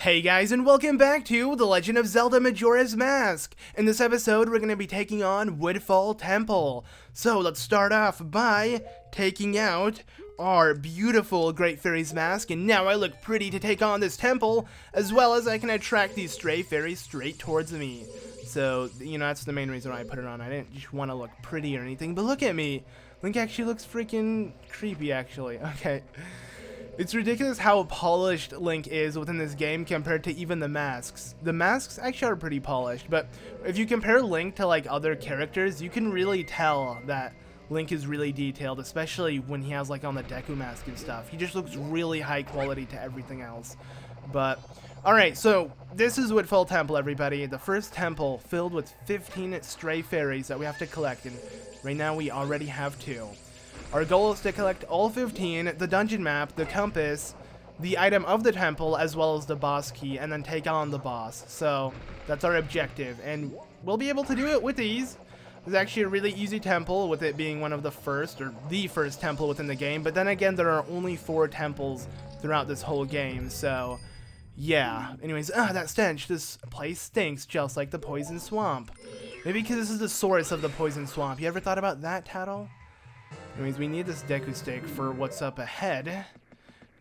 Hey guys, and welcome back to The Legend of Zelda Majora's Mask. In this episode, we're going to be taking on Woodfall Temple. So let's start off by taking out our beautiful Great Fairies mask, and now I look pretty to take on this temple, as well as I can attract these stray fairies straight towards me. So, that's the main reason why I put it on. I didn't just want to look pretty or anything, but look at me. Link actually looks freaking creepy, actually. Okay. It's ridiculous how polished Link is within this game compared to even the masks. The masks actually are pretty polished, but if you compare Link to like other characters, you can really tell that Link is really detailed, especially when he has like on the Deku Mask and stuff. He just looks really high quality to everything else. But alright, so this is Woodfall Temple, everybody. The first temple filled with 15 stray fairies that we have to collect, and right now we already have 2. Our goal is to collect all 15, the dungeon map, the compass, the item of the temple, as well as the boss key, and then take on the boss. So that's our objective, and we'll be able to do it with these. It's actually a really easy temple, with it being one of the first, or the first temple within the game, but then again, there are only 4 temples throughout this whole game, so yeah. Anyways, that stench. This place stinks just like the poison swamp. Maybe because this is the source of the poison swamp. You ever thought about that, Tattle? Anyways, we need this Deku stick for what's up ahead.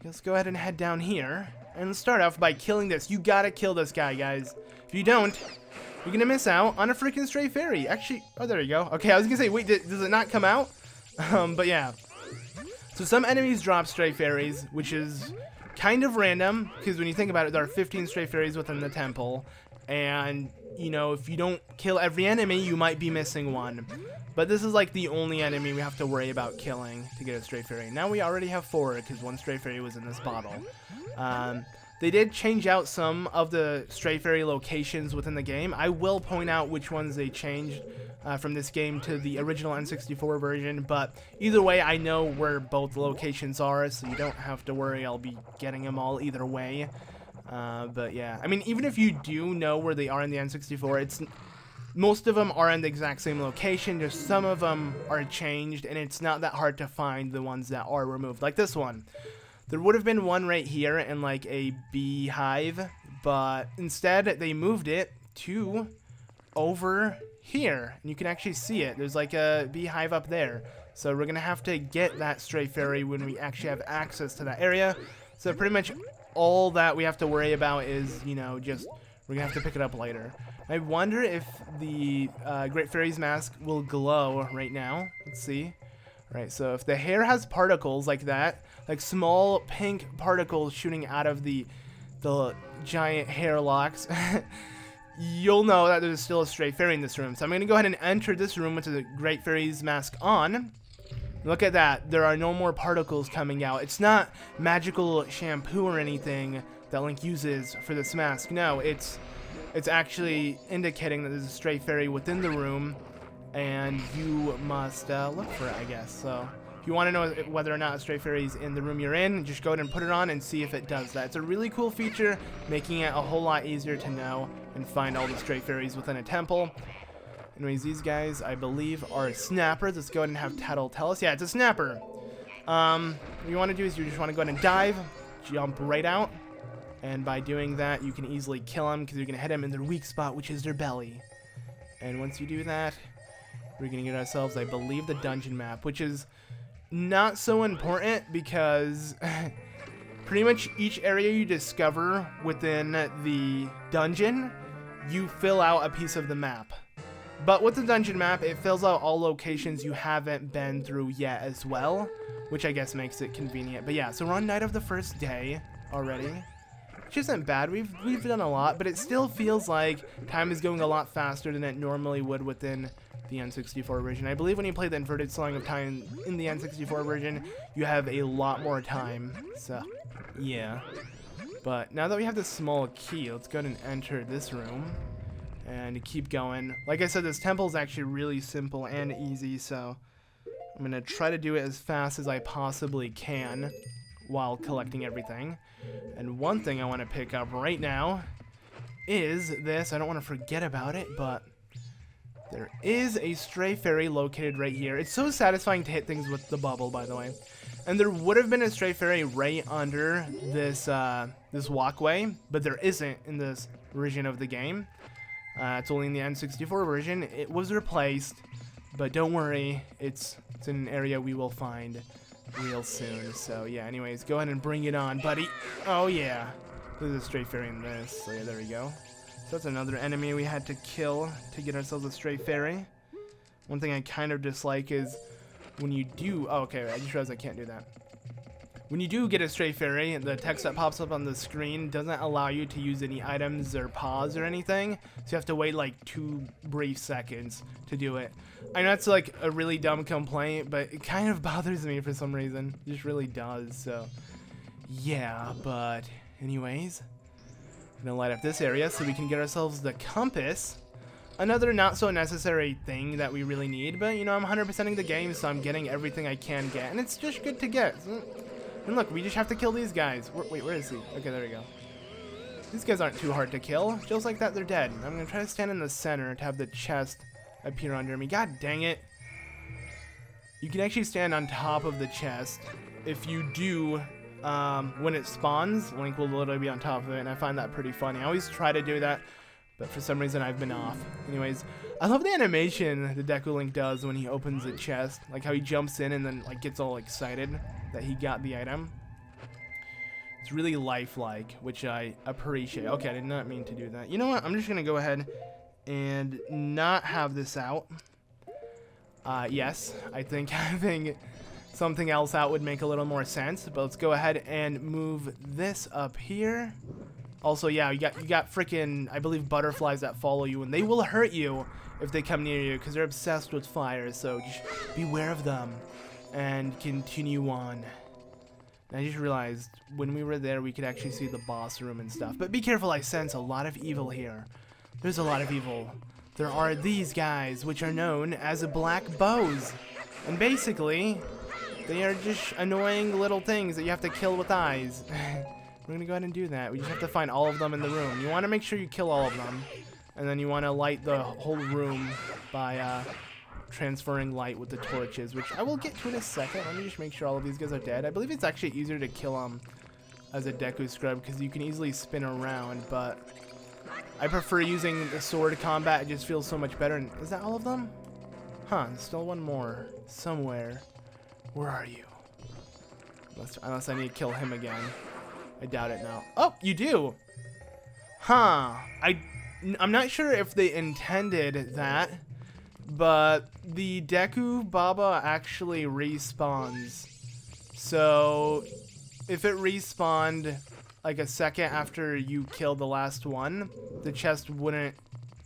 Let's go ahead and head down here. And let's start off by killing this. You gotta kill this guy, guys. If you don't, you're gonna miss out on a freaking stray fairy. Actually, oh, there you go. Okay, I was gonna say, wait, does it not come out? But yeah. So some enemies drop stray fairies, which is kind of random, because when you think about it, there are 15 stray fairies within the temple. And, if you don't kill every enemy, you might be missing one. But this is like the only enemy we have to worry about killing to get a stray fairy. Now we already have 4 because 1 stray fairy was in this bottle. They did change out some of the stray fairy locations within the game. I will point out which ones they changed from this game to the original N64 version. But either way, I know where both locations are, so you don't have to worry. I'll be getting them all either way. But yeah, I mean, even if you do know where they are in the N64, most of them are in the exact same location. Just some of them are changed, and it's not that hard to find the ones that are removed. Like this one. There would have been one right here in like a beehive, but instead they moved it to over here. And you can actually see it. There's like a beehive up there. So we're going to have to get that stray fairy when we actually have access to that area. So pretty much all that we have to worry about is, just we're going to have to pick it up later. I wonder if the Great Fairies mask will glow right now. Let's see. Alright, so if the hair has particles like that, like small pink particles shooting out of the giant hair locks, you'll know that there's still a stray fairy in this room. So I'm going to go ahead and enter this room with the Great Fairies mask on. Look at that. There are no more particles coming out. It's not magical shampoo or anything that Link uses for this mask. No, it's actually indicating that there's a stray fairy within the room, and you must look for it, I guess. So if you want to know whether or not a stray fairy is in the room you're in, just go ahead and put it on and see if it does that. It's a really cool feature, making it a whole lot easier to know and find all the stray fairies within a temple. Anyways, these guys, I believe, are snappers. Let's go ahead and have Tattle tell us. Yeah, it's a snapper. What you want to do is you just want to go ahead and dive, jump right out, and by doing that, you can easily kill them because you're going to hit them in their weak spot, which is their belly. And once you do that, we're going to get ourselves, I believe, the dungeon map, which is not so important because pretty much each area you discover within the dungeon, you fill out a piece of the map. But with the dungeon map, it fills out all locations you haven't been through yet as well, which I guess makes it convenient. But yeah, so we're on night of the first day already, which isn't bad. We've done a lot, but it still feels like time is going a lot faster than it normally would within the N64 version. I believe when you play the inverted song of time in the N64 version, you have a lot more time. So yeah. But now that we have this small key, let's go ahead and enter this room and keep going. Like I said, this temple is actually really simple and easy, so I'm going to try to do it as fast as I possibly can while collecting everything. And one thing I want to pick up right now is this. I don't want to forget about it, but there is a stray fairy located right here. It's so satisfying to hit things with the bubble, by the way. And there would have been a stray fairy right under this this walkway, but there isn't in this version of the game. It's only in the N64 version. It was replaced, but don't worry, it's in an area we will find real soon. So yeah, anyways, go ahead and bring it on, buddy. Oh yeah, there's a stray fairy in this. So yeah, there we go. So that's another enemy we had to kill to get ourselves a stray fairy. One thing I kind of dislike is when you do, oh, okay, I just realized I can't do that. When you do get a stray fairy, the text that pops up on the screen doesn't allow you to use any items or pause or anything, so you have to wait like 2 brief seconds to do it. I know that's like a really dumb complaint, but it kind of bothers me for some reason. It just really does, so yeah, but anyways, I'm gonna light up this area so we can get ourselves the compass. Another not so necessary thing that we really need, but you know, I'm 100%ing the game, so I'm getting everything I can get, and it's just good to get. And look, we just have to kill these guys. Wait, where is he? Okay, there we go. These guys aren't too hard to kill. Just like that, they're dead. I'm gonna try to stand in the center to have the chest appear under me. God dang it. You can actually stand on top of the chest. If you do, when it spawns, Link will literally be on top of it, and I find that pretty funny. I always try to do that, but for some reason I've been off. Anyways, I love the animation the Deku Link does when he opens the chest. Like how he jumps in and then like gets all excited that he got the item. It's really lifelike, which I appreciate. Okay, I did not mean to do that. You know what? I'm just gonna go ahead and not have this out. Yes, I think having something else out would make a little more sense, but let's go ahead and move this up here. Also, yeah, you got freaking, I believe, butterflies that follow you, and they will hurt you if they come near you because they're obsessed with fire. So just beware of them and continue on. And I just realized when we were there, we could actually see the boss room and stuff. But be careful, I sense a lot of evil here. There's a lot of evil. There are these guys, which are known as black bows, and basically, they are just annoying little things that you have to kill with eyes. We're gonna go ahead and do that. We just have to find all of them in the room. You want to make sure you kill all of them, and then you want to light the whole room by transferring light with the torches, which I will get to in a second. Let me just make sure all of these guys are dead. I believe it's actually easier to kill them as a Deku scrub because you can easily spin around, but I prefer using the sword combat. It just feels so much better. And is that all of them? Huh, there's still one more somewhere. Where are you? Unless I need to kill him again. I doubt it now. Oh, you do. Huh. I'm not sure if they intended that, but the Deku Baba actually respawns. So if it respawned like a second after you kill the last one, the chest wouldn't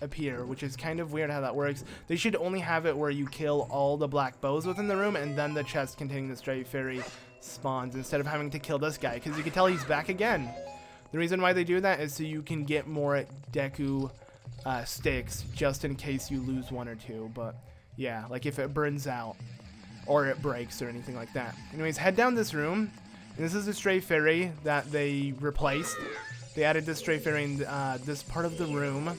appear, which is kind of weird how that works. They should only have it where you kill all the black bows within the room and then the chest containing the stray fairy spawns instead of having to kill this guy, because you can tell he's back again. The reason why they do that is so you can get more Deku sticks just in case you lose one or two. But yeah, like if it burns out or it breaks or anything like that. Anyways, head down this room, and this is the stray fairy that they replaced. They added this stray fairy in this part of the room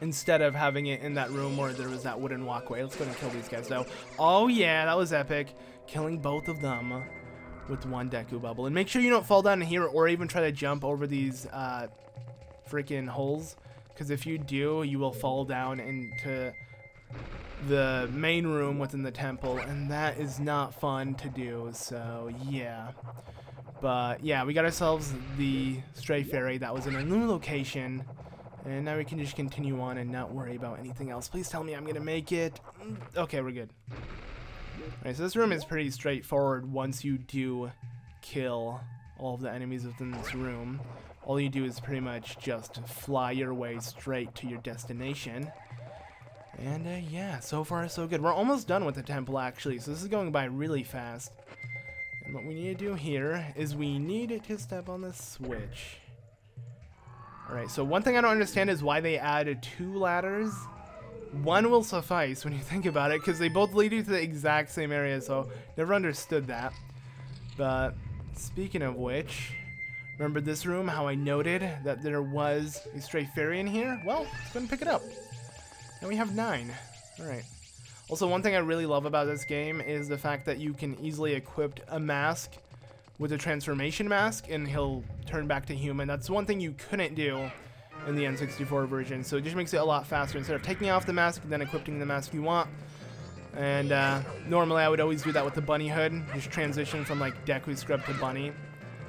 instead of having it in that room where there was that wooden walkway. Let's go ahead and kill these guys though. Oh yeah, that was epic. Killing both of them with one Deku bubble. And make sure you don't fall down here or even try to jump over these freaking holes, because if you do, you will fall down into the main room within the temple, and that is not fun to do. So yeah, but yeah, we got ourselves the stray fairy that was in a new location, and now we can just continue on and not worry about anything else. Please tell me I'm gonna make it. Okay, we're good. Alright, so this room is pretty straightforward once you do kill all of the enemies within this room. All you do is pretty much just fly your way straight to your destination. And yeah, so far so good. We're almost done with the temple actually, so this is going by really fast. And what we need to do here is we need to step on the switch. Alright, so one thing I don't understand is why they added 2 ladders. One will suffice when you think about it, because they both lead you to the exact same area, so never understood that. But speaking of which, remember this room, how I noted that there was a stray fairy in here? Well, let's go and pick it up. Now we have 9. Alright. Also, one thing I really love about this game is the fact that you can easily equip a mask with a transformation mask, and he'll turn back to human. That's one thing you couldn't do in the N64 version, so it just makes it a lot faster. Instead of taking off the mask and then equipping the mask you want. And normally I would always do that with the bunny hood, just transition from like Deku scrub to bunny,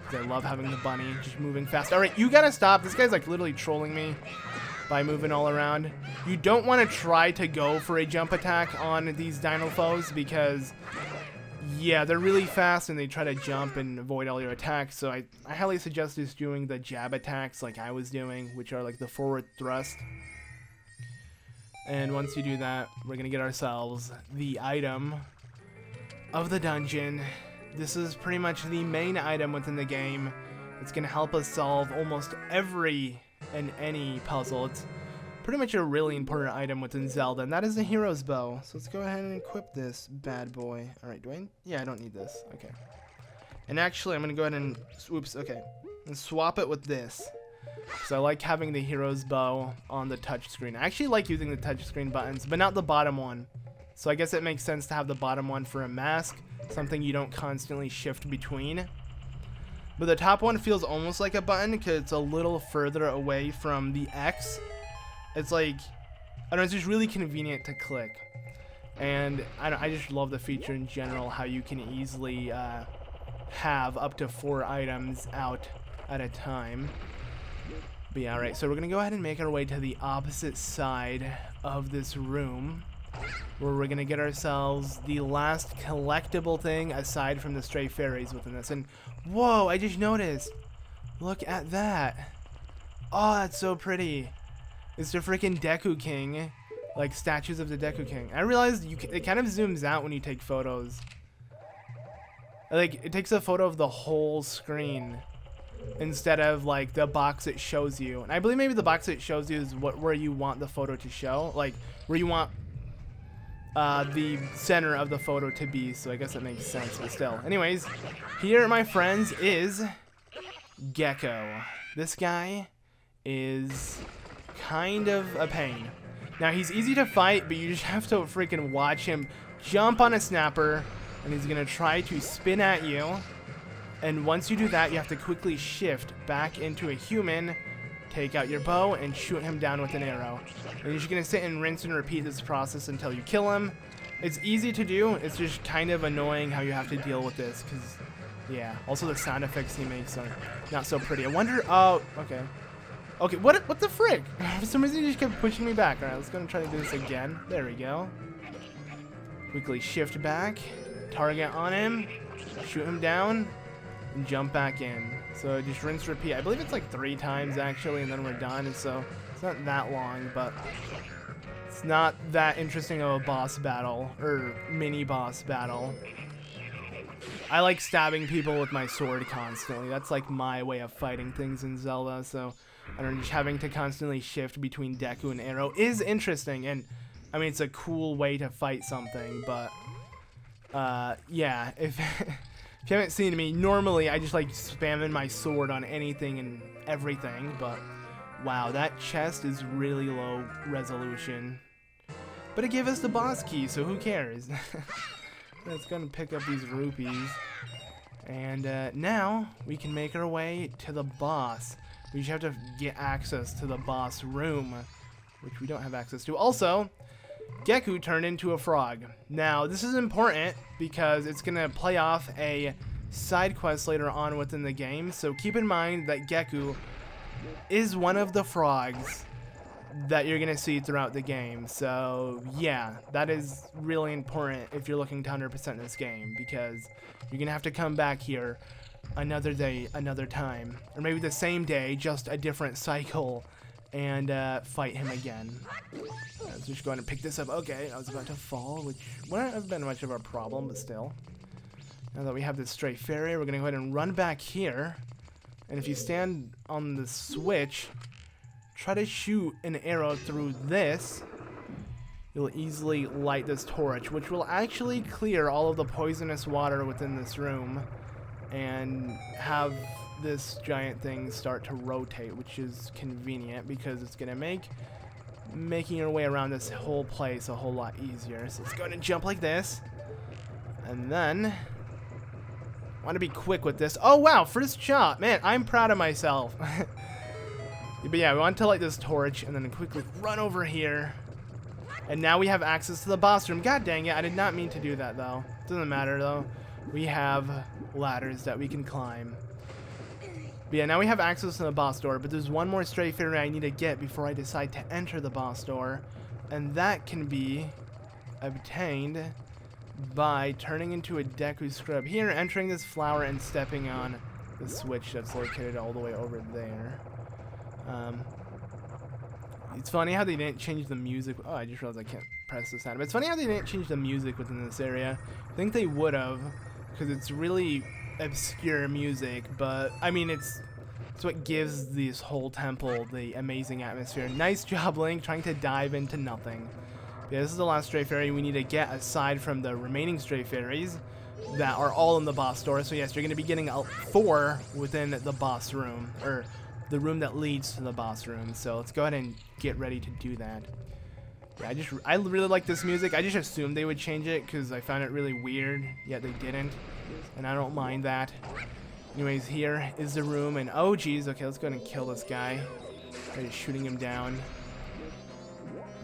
because I love having the bunny just moving fast. All right, you gotta stop. This guy's like literally trolling me by moving all around. You don't want to try to go for a jump attack on these dino foes because, yeah, they're really fast and they try to jump and avoid all your attacks. So I highly suggest just doing the jab attacks like I was doing, which are like the forward thrust. And once you do that, we're gonna get ourselves the item of the dungeon. This is pretty much the main item within the game. It's gonna help us solve almost every and any puzzle. It's pretty much a really important item within Zelda, and that is the hero's bow. So let's go ahead and equip this bad boy. All right, yeah, I don't need this. Okay. And actually, I'm gonna go ahead and and swap it with this. So I like having the hero's bow on the touch screen. I actually like using the touch screen buttons, but not the bottom one. So I guess it makes sense to have the bottom one for a mask, something you don't constantly shift between. But the top one feels almost like a button because it's a little further away from the X. It's like, I don't know, it's just really convenient to click. And I just love the feature in general, how you can easily have up to 4 items out at a time. But yeah, alright, so we're going to go ahead and make our way to the opposite side of this room, where we're going to get ourselves the last collectible thing aside from the stray fairies within this. And whoa, I just noticed. Look at that. Oh, that's so pretty. It's the freaking Deku King. Like statues of the Deku King. I realized it kind of zooms out when you take photos. Like, it takes a photo of the whole screen instead of like the box it shows you. And I believe maybe the box it shows you is where you want the photo to show. Like, where you want the center of the photo to be, so I guess that makes sense, but still. Anyways, here, my friends, is Gecko. This guy is kind of a pain. Now, he's easy to fight, but you just have to freaking watch him jump on a snapper, and he's gonna try to spin at you. And once you do that, you have to quickly shift back into a human, take out your bow, and shoot him down with an arrow. And you're just going to sit and rinse and repeat this process until you kill him. It's easy to do. It's just kind of annoying how you have to deal with this. Because, yeah. Also, the sound effects he makes are not so pretty. I wonder... Oh, okay. Okay, what the frick? For some reason, he just kept pushing me back. All right, let's go and try to do this again. There we go. Quickly shift back. Target on him. Shoot him down. And jump back in. So just rinse, repeat. I believe it's like 3 times actually, and then we're done. And so it's not that long, but it's not that interesting of a boss battle or mini boss battle. I like stabbing people with my sword constantly. That's like my way of fighting things in Zelda. So I don't know, just having to constantly shift between Deku and arrow is interesting, and I mean it's a cool way to fight something. But yeah, if if you haven't seen me, normally I just like spamming my sword on anything and everything, but wow, that chest is really low resolution. But it gave us the boss key, so who cares? Let's go and pick up these rupees. And now we can make our way to the boss. We just have to get access to the boss room, which we don't have access to. Also, Gecko turned into a frog. Now, this is important because it's going to play off a side quest later on within the game. So keep in mind that Gecko is one of the frogs that you're going to see throughout the game. So, yeah, that is really important if you're looking to 100% this game, because you're going to have to come back here another day, another time. Or maybe the same day, just a different cycle, and fight him again. Let's just go ahead and pick this up. Okay, I was about to fall, which wouldn't have been much of a problem, but still. Now that we have this stray fairy, we're going to go ahead and run back here. And if you stand on the switch, try to shoot an arrow through this, you'll easily light this torch, which will actually clear all of the poisonous water within this room and have this giant thing start to rotate, which is convenient because it's going to make making our way around this whole place a whole lot easier. So let's go ahead and jump like this. And then, I want to be quick with this. Oh wow, first shot. Man, I'm proud of myself. But yeah, we want to light this torch and then quickly run over here. And now we have access to the boss room. God dang it, I did not mean to do that though. Doesn't matter though. We have ladders that we can climb. But yeah, now we have access to the boss door, but there's one more stray fairy I need to get before I decide to enter the boss door. And that can be obtained by turning into a Deku scrub here, entering this flower, and stepping on the switch that's located all the way over there. It's funny how they didn't change the music. Oh, I just realized I can't press this item. It's funny how they didn't change the music within this area. I think they would have, because it's really obscure music, but I mean it's what gives this whole temple the amazing atmosphere. Nice job, Link, trying to dive into nothing. Yeah, this is the last stray fairy we need to get aside from the remaining stray fairies that are all in the boss door. So yes, you're going to be getting 4 within the boss room, or the room that leads to the boss room. So let's go ahead and get ready to do that. Yeah, I really like this music. I just assumed they would change it because I found it really weird, yet they didn't, and I don't mind that. Anyways, here is the room, and oh geez, okay, let's go ahead and kill this guy. I'm just shooting him down.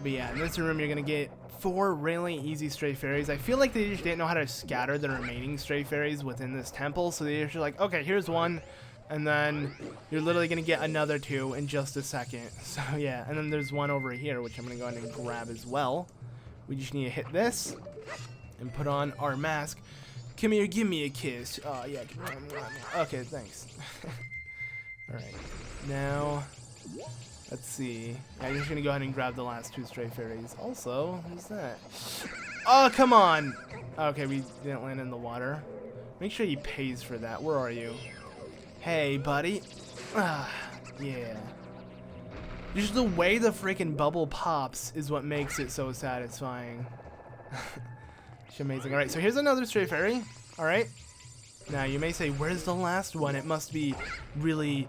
But yeah, in this room you're gonna get 4 really easy stray fairies. I feel like they just didn't know how to scatter the remaining stray fairies within this temple, so they're just like, okay, here's one, and then you're literally gonna get another 2 in just a second. So yeah, and then there's one over here, which I'm gonna go ahead and grab as well. We just need to hit this and put on our mask. Come here, give me a kiss. Oh yeah. Okay, thanks. All right, now let's see. I'm just gonna go ahead and grab the last 2 stray fairies. Also, who's that? Oh, come on. Okay, we didn't land in the water. Make sure he pays for that. Where are you? Hey, buddy. Ah, yeah. Just the way the freaking bubble pops is what makes it so satisfying. It's amazing. Alright, so here's another stray fairy. Alright. Now, you may say, where's the last one? It must be really,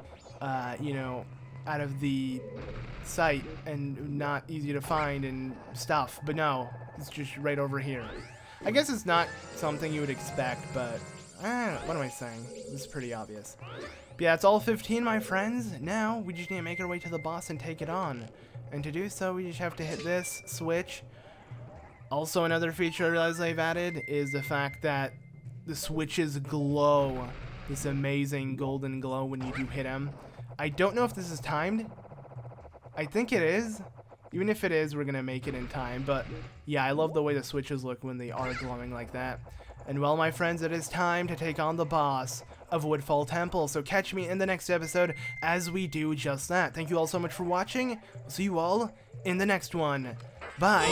you know, out of the sight and not easy to find and stuff. But no, it's just right over here. I guess it's not something you would expect, but what am I saying? This is pretty obvious. But yeah, it's all 15, my friends. Now, we just need to make our way to the boss and take it on. And to do so, we just have to hit this switch. Also, another feature I realized they've added is the fact that the switches glow. This amazing golden glow when you do hit them. I don't know if this is timed. I think it is. Even if it is, we're going to make it in time. But yeah, I love the way the switches look when they are glowing like that. And well, my friends, it is time to take on the boss of Woodfall Temple. So catch me in the next episode as we do just that. Thank you all so much for watching. See you all in the next one. Bye.